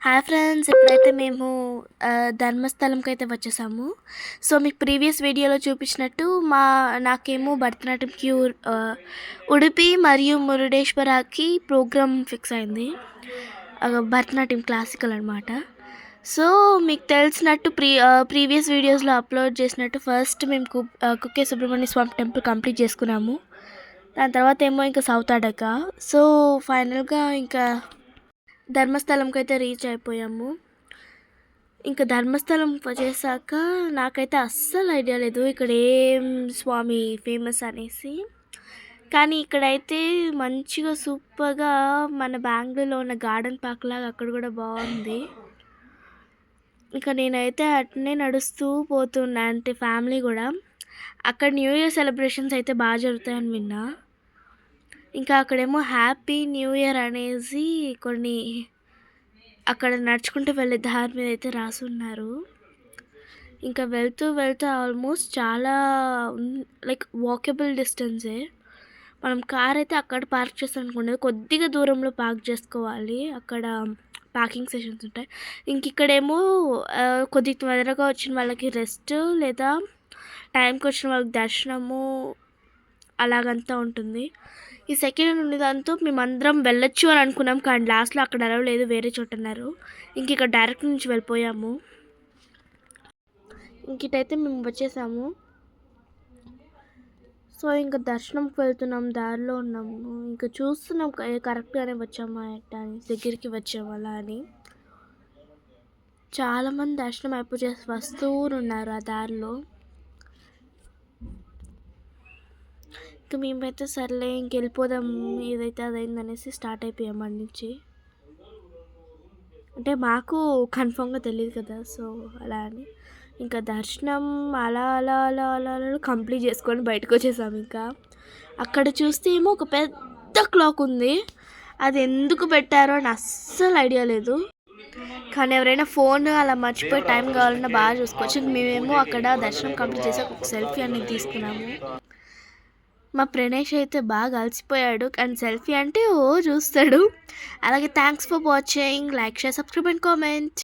Hi friends, ఇప్పుడైతే మేము ధర్మస్థలంకి అయితే వచ్చేసాము. సో మీకు ప్రీవియస్ వీడియోలో చూపించినట్టు నాకేమో భరతనాట్యంకి ఉడిపి మరియు మురుడేశ్వరాకి ప్రోగ్రామ్ ఫిక్స్ అయింది. భరతనాట్యం క్లాసికల్ అనమాట. సో మీకు తెలిసినట్టు ప్రీవియస్ వీడియోస్లో అప్లోడ్ చేసినట్టు ఫస్ట్ మేము కుక్కే సుబ్రహ్మణ్య స్వామి టెంపుల్ కంప్లీట్ చేసుకున్నాము. దాని తర్వాత ఏమో ఇంకా సౌత్ అడక. సో ఫైనల్గా ఇంకా ధర్మస్థలంకి అయితే రీచ్ అయిపోయాము. ఇంకా ధర్మస్థలం వచ్చేసాక నాకైతే అస్సలు ఐడియా లేదు ఇక్కడ ఏం స్వామి ఫేమస్ అనేసి. కానీ ఇక్కడైతే మంచిగా సూపర్గా మన బెంగళూరులో ఉన్న గార్డెన్ పార్క్ లాగా అక్కడ కూడా బాగుంది. ఇంకా నేనైతే అట్నే నడుస్తూ పోతున్నా, అంటే ఫ్యామిలీ కూడా. అక్కడ న్యూ ఇయర్ సెలబ్రేషన్స్ అయితే బాగా జరుగుతాయని విన్నా. ఇంకా అక్కడేమో హ్యాపీ న్యూ ఇయర్ అనేసి కొన్ని అక్కడ నడుచుకుంటూ వెళ్ళే దారి మీద అయితే రాసున్నారు. ఇంకా వెళ్తూ ఆల్మోస్ట్ చాలా లైక్ వాకబుల్ డిస్టెన్సే. మనం కార్ అయితే అక్కడ పార్క్ చేస్తాం అనుకోండి, కొద్దిగా దూరంలో పార్క్ చేసుకోవాలి. అక్కడ పార్కింగ్ సెషన్స్ ఉంటాయి. ఇంక ఇక్కడేమో కొద్దిగా త్వరగా వచ్చిన వాళ్ళకి రెస్ట్, లేదా టైంకి వచ్చిన వాళ్ళకి దర్శనము అలాగంతా ఉంటుంది. ఈ సెకండ్ నుండి దాంతో మేమందరం వెళ్ళొచ్చు అని అనుకున్నాం, కానీ లాస్ట్లో అక్కడ అలవ్ లేదు, వేరే చోట అన్నారు. ఇంక ఇక్కడ డైరెక్ట్ నుంచి వెళ్ళిపోయాము. ఇంకటైతే మేము వచ్చేసాము. సో ఇంకా దర్శనంకి వెళ్తున్నాం, దారిలో ఉన్నాము. ఇంకా చూస్తున్నాం కరెక్ట్గానే వచ్చామా ఎట్టా అని, దగ్గరికి వచ్చాము అలా అని. చాలామంది దర్శనం అయిపోయి వస్తూ ఉన్నారు ఆ దారిలో. ఇంకా మేమైతే సర్లే ఇంకెళ్ళిపోదాం, ఏదైతే అదైందనేసి స్టార్ట్ అయిపోయాం అడి నుంచి. అంటే మాకు కన్ఫామ్గా తెలియదు కదా, సో అలా అని ఇంకా దర్శనం అలా అలా అలా అలా అలా కంప్లీట్ చేసుకొని బయటకు వచ్చేసాము. ఇంకా అక్కడ చూస్తే ఏమో ఒక పెద్ద క్లాక్ ఉంది, అది ఎందుకు పెట్టారో అని అస్సలు ఐడియా లేదు. కానీ ఎవరైనా ఫోన్ అలా మర్చిపోయి టైం కావాలన్నా బాగా చూసుకోవచ్చు. మేమేమో అక్కడ దర్శనం కంప్లీట్ చేసి ఒక సెల్ఫీ అనేది తీసుకున్నాము. మా ప్రణేష్ అయితే బాగా అలసిపోయాడు, కానీ సెల్ఫీ అంటే చూస్తాడు. అలాగే thanks for watching. Like, share, subscribe and comment.